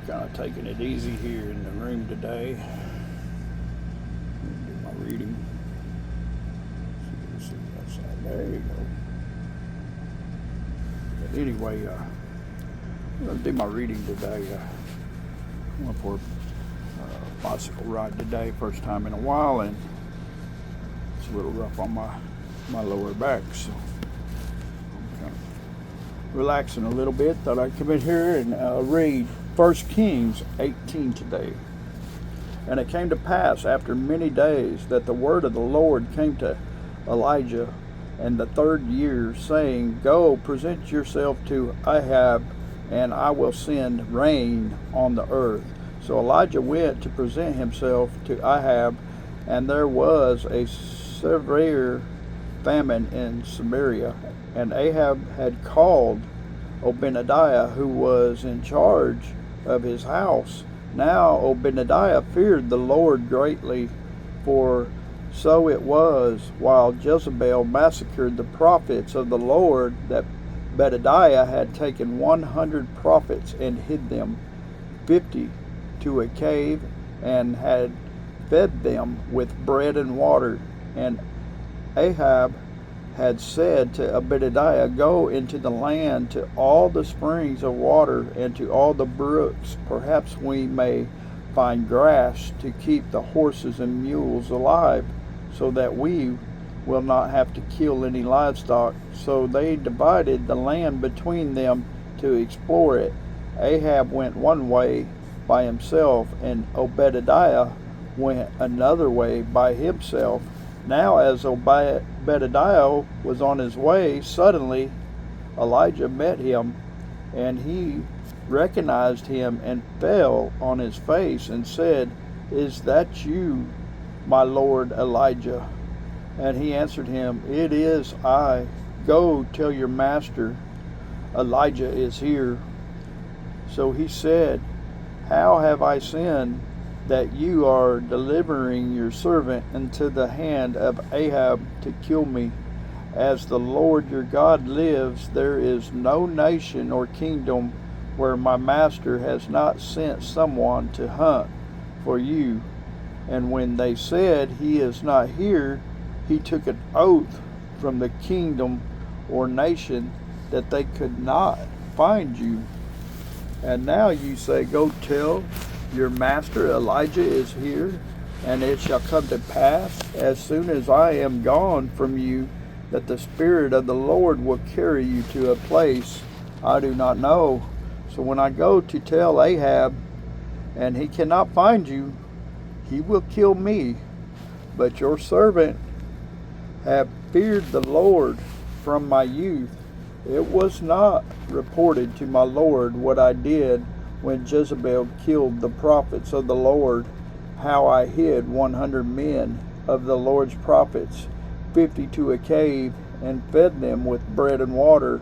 kind of taking it easy here in the room today. Do my reading. See what's on. There you go. But anyway, I'm going to do my reading today. I went for a bicycle ride today, first time in a while, and it's a little rough on my lower back, so I'm kind of relaxing a little bit. Thought I'd come in here and read 1 Kings 18 today. And it came to pass after many days that the word of the Lord came to Elijah in the 3rd year, saying, Go, present yourself to Ahab, and I will send rain on the earth. So Elijah went to present himself to Ahab, and there was a severe famine in Samaria. And Ahab had called Obadiah, who was in charge of his house. Now Obadiah feared the Lord greatly, for so it was, while Jezebel massacred the prophets of the Lord, that Obadiah had taken 100 prophets and hid them, 50 to a cave, and had fed them with bread and water. And Ahab had said to Obadiah, Go into the land to all the springs of water and to all the brooks. Perhaps we may find grass to keep the horses and mules alive, so that we will not have to kill any livestock. So they divided the land between them to explore it. Ahab went one way by himself, and Obadiah went another way by himself. Now as Obadiah was on his way, suddenly Elijah met him, and he recognized him and fell on his face and said, Is that you, my lord Elijah? And he answered him, It is I. Go tell your master, Elijah is here. So he said, How have I sinned, that you are delivering your servant into the hand of Ahab to kill me? As the Lord your God lives, there is no nation or kingdom where my master has not sent someone to hunt for you. And when they said, He is not here, he took an oath from the kingdom or nation that they could not find you. And now you say, Go tell your master Elijah is here, and it shall come to pass, as soon as I am gone from you, that the Spirit of the Lord will carry you to a place I do not know. So when I go to tell Ahab, and he cannot find you, he will kill me. But your servant have feared the Lord from my youth. It was not reported to my Lord what I did when Jezebel killed the prophets of the Lord, how I hid 100 men of the Lord's prophets, 50 to a cave, and fed them with bread and water.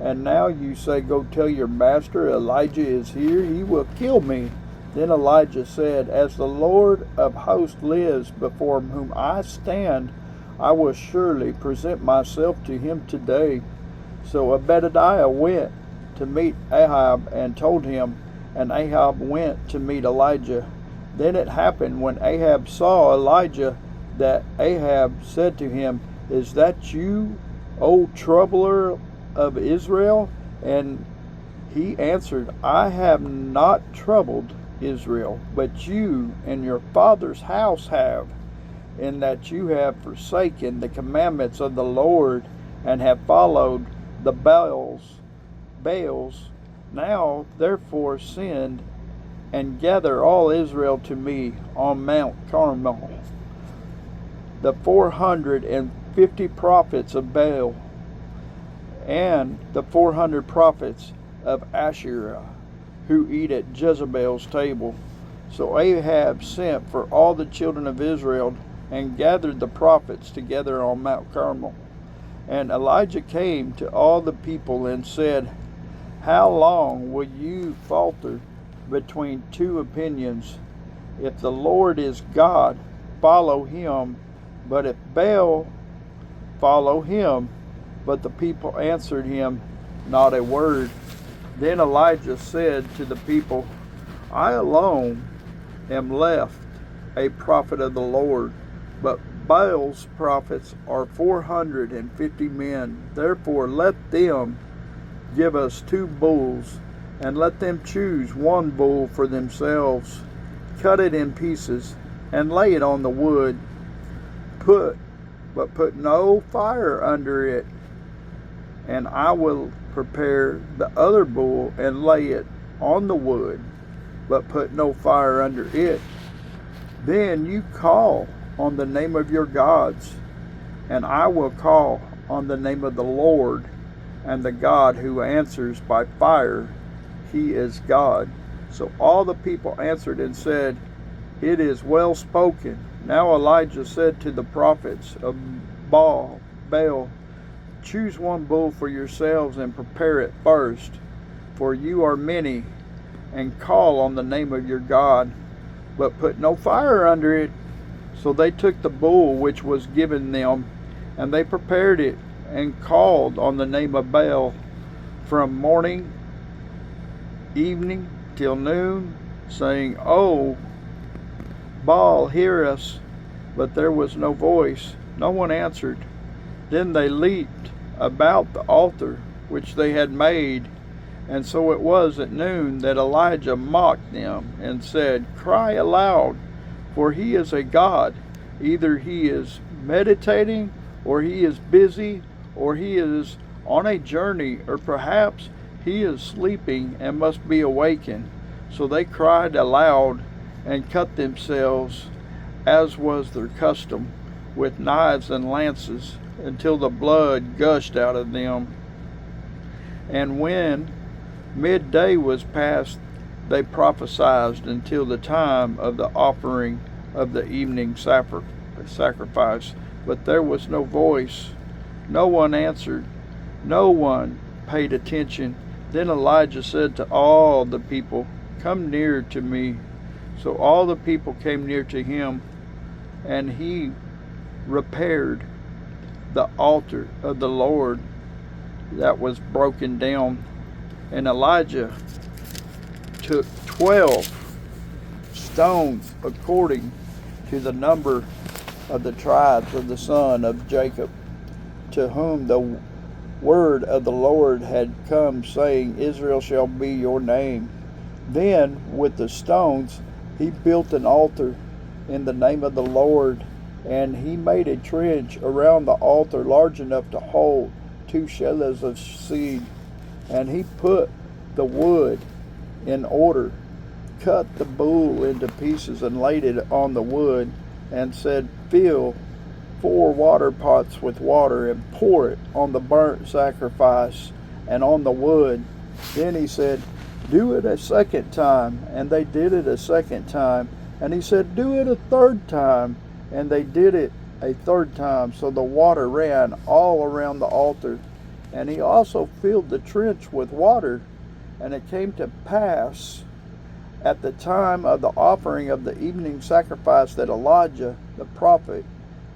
And now you say, Go tell your master Elijah is here, he will kill me. Then Elijah said, As the Lord of hosts lives, before whom I stand, I will surely present myself to him today. So Obadiah went to meet Ahab and told him, and Ahab went to meet Elijah. Then it happened, when Ahab saw Elijah, that Ahab said to him, Is that you, O troubler of Israel? And he answered, I have not troubled Israel, but you and your father's house have, in that you have forsaken the commandments of the Lord, and have followed the Baals. Now therefore send and gather all Israel to me on Mount Carmel, the 450 prophets of Baal, and the 400 prophets of Asherah, who eat at Jezebel's table. So Ahab sent for all the children of Israel, and gathered the prophets together on Mount Carmel. And Elijah came to all the people and said, How long will you falter between two opinions? If the Lord is God, follow him, but if Baal, follow him. But the people answered him not a word. Then Elijah said to the people, I alone am left, a prophet of the Lord, but Baal's prophets are 450 men. Therefore let them give us 2 bulls, and let them choose 1 bull for themselves, cut it in pieces, and lay it on the wood. But put no fire under it, and I will prepare the other bull and lay it on the wood, but put no fire under it. Then you call on the name of your gods, and I will call on the name of the Lord, and the God who answers by fire, he is God. So all the people answered and said, It is well spoken. Now Elijah said to the prophets of Baal, Choose 1 bull for yourselves and prepare it first, for you are many, and call on the name of your God, but put no fire under it. So they took the bull which was given them, and they prepared it, and called on the name of Baal from morning, evening, till noon, saying, O Baal, hear us. But there was no voice, no one answered. Then they leaped about the altar which they had made. And so it was at noon that Elijah mocked them and said, Cry aloud, for he is a god. Either he is meditating, or he is busy, or he is on a journey, or perhaps he is sleeping and must be awakened. So they cried aloud and cut themselves, as was their custom, with knives and lances, until the blood gushed out of them. And when midday was past, they prophesied until the time of the offering of the evening sacrifice. But there was no voice, no one answered, no one paid attention. Then Elijah said to all the people, Come near to me. So all the people came near to him, and he repaired the altar of the Lord that was broken down. And Elijah took 12 stones according to the number of the tribes of the son of Jacob, to whom the word of the Lord had come, saying, Israel shall be your name. Then with the stones he built an altar in the name of the Lord, and he made a trench around the altar large enough to hold 2 shekels of seed. And he put the wood in order, cut the bull into pieces, and laid it on the wood, and said, Fill 4 water pots with water, and pour it on the burnt sacrifice and on the wood. Then he said, Do it a second time. And they did it a second time. And he said, Do it a third time. And they did it a third time. So the water ran all around the altar. And he also filled the trench with water. And it came to pass at the time of the offering of the evening sacrifice that Elijah the prophet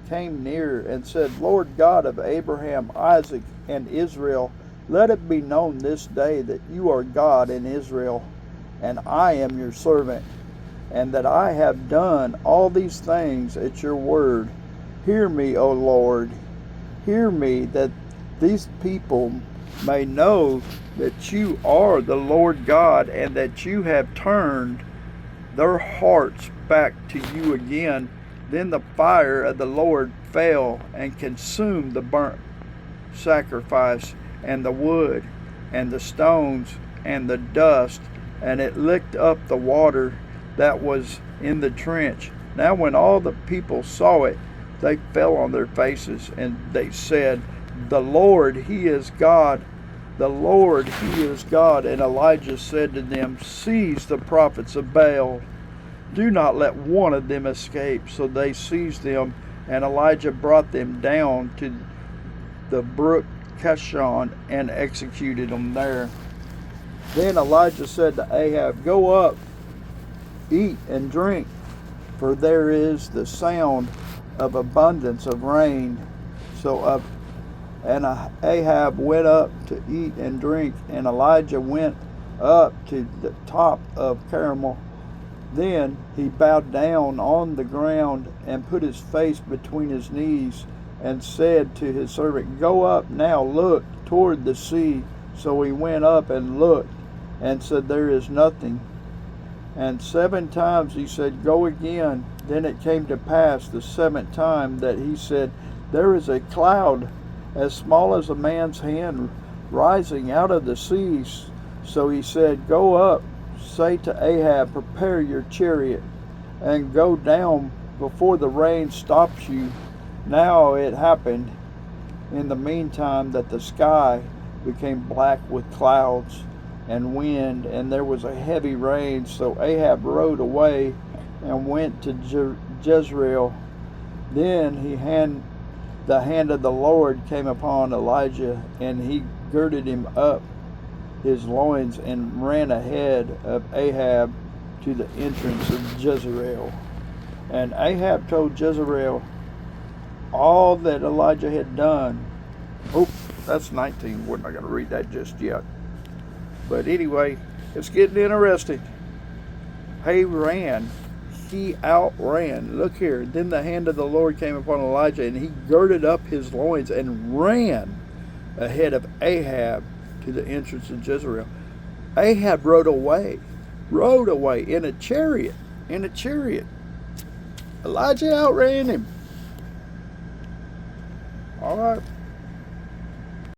came near and said, Lord God of Abraham, Isaac, and Israel, let it be known this day that you are God in Israel, and I am your servant, and that I have done all these things at your word. Hear me, O Lord, hear me, that these people may know that you are the Lord God, and that you have turned their hearts back to you again. Then the fire of the Lord fell and consumed the burnt sacrifice, and the wood, and the stones, and the dust, and it licked up the water that was in the trench. Now when all the people saw it, they fell on their faces, and they said, The Lord, he is God. The Lord, he is God. And Elijah said to them, Seize the prophets of Baal. Do not let one of them escape. So they seized them, and Elijah brought them down to the brook Kishon and executed them there. Then Elijah said to Ahab, Go up, eat and drink, for there is the sound of abundance of rain. And Ahab went up to eat and drink, and Elijah went up to the top of Carmel. Then he bowed down on the ground and put his face between his knees and said to his servant, "Go up now, look toward the sea." So he went up and looked and said, "There is nothing." And 7 times he said, "Go again." Then it came to pass the 7th time that he said, "There is a cloud as small as a man's hand rising out of the seas." So he said, "Go up, say to Ahab, prepare your chariot, and go down before the rain stops you." Now it happened in the meantime that the sky became black with clouds and wind, and there was a heavy rain. So Ahab rode away and went to Jezreel. Then the hand of the Lord came upon Elijah, and he girded him up his loins and ran ahead of Ahab to the entrance of Jezreel. And Ahab told Jezreel all that Elijah had done. Oh, that's 19. We're not going to read that just yet. But anyway, it's getting interesting. He outran. Look here. Then the hand of the Lord came upon Elijah, and he girded up his loins and ran ahead of Ahab to the entrance of Jezreel. Ahab rode away in a chariot. Elijah outran him. All right.